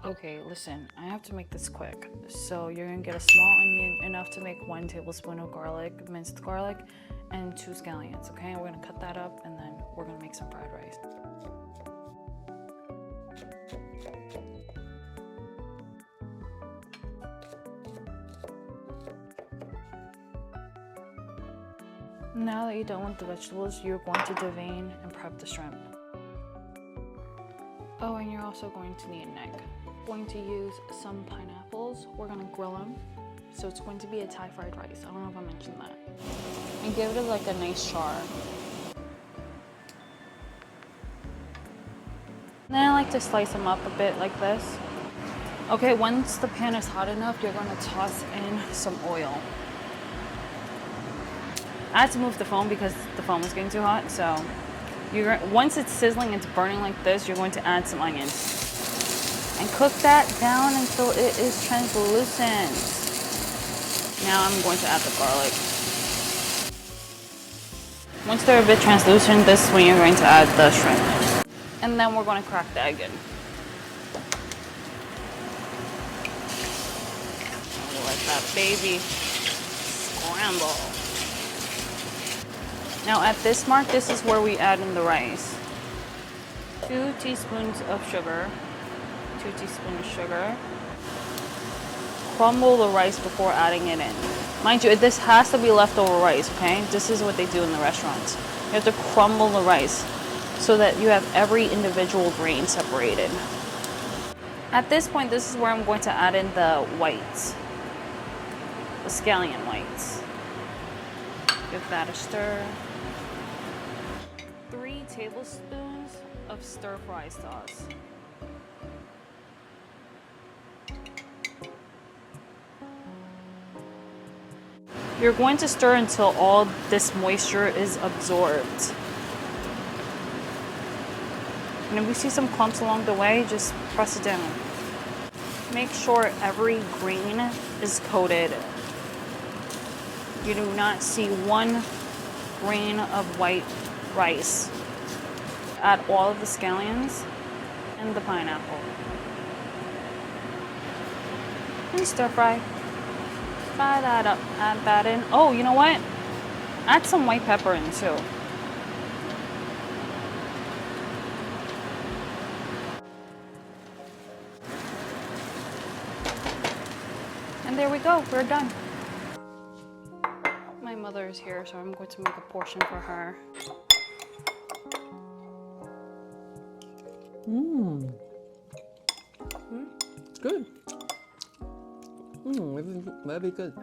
Okay, listen, I have to make this quick. So you're gonna get a small onion, enough to make 1 tablespoon of garlic, minced garlic, and 2 scallions, okay? We're gonna cut that up and then we're gonna make some fried rice. Now that you're done with the vegetables, you're going to devein and prep the shrimp. Oh, and you're also going to need an egg. Going to use some pineapples. We're gonna grill them. So it's going to be a Thai fried rice. I don't know if I mentioned that. And give it like a nice char. Then I like to slice them up a bit like this. Okay, once the pan is hot enough, you're gonna toss in some oil. I had to move the foam because the foam was getting too hot. So once it's sizzling, it's burning like this, you're going to add some onions. And cook that down until it is translucent. Now I'm going to add the garlic. Once they're a bit translucent, this is when you're going to add the shrimp. And then we're going to crack the egg in. Let that baby scramble. Now at this mark, this is where we add in the rice. 2 teaspoons of sugar. 2 teaspoons of sugar. Crumble the rice before adding it in. Mind you, this has to be leftover rice, okay? This is what they do in the restaurants. You have to crumble the rice so that you have every individual grain separated. At this point, this is where I'm going to add in the whites. The scallion whites. Give that a stir. 3 tablespoons of stir-fry sauce. You're going to stir until all this moisture is absorbed. And if you see some clumps along the way, just press it down. Make sure every grain is coated. You do not see 1 grain of white rice. Add all of the scallions and the pineapple. And stir fry. Fry that up, add that in. Oh, you know what? Add some white pepper in too. And there we go, we're done. My mother is here, so I'm going to make a portion for her. Good. Very good.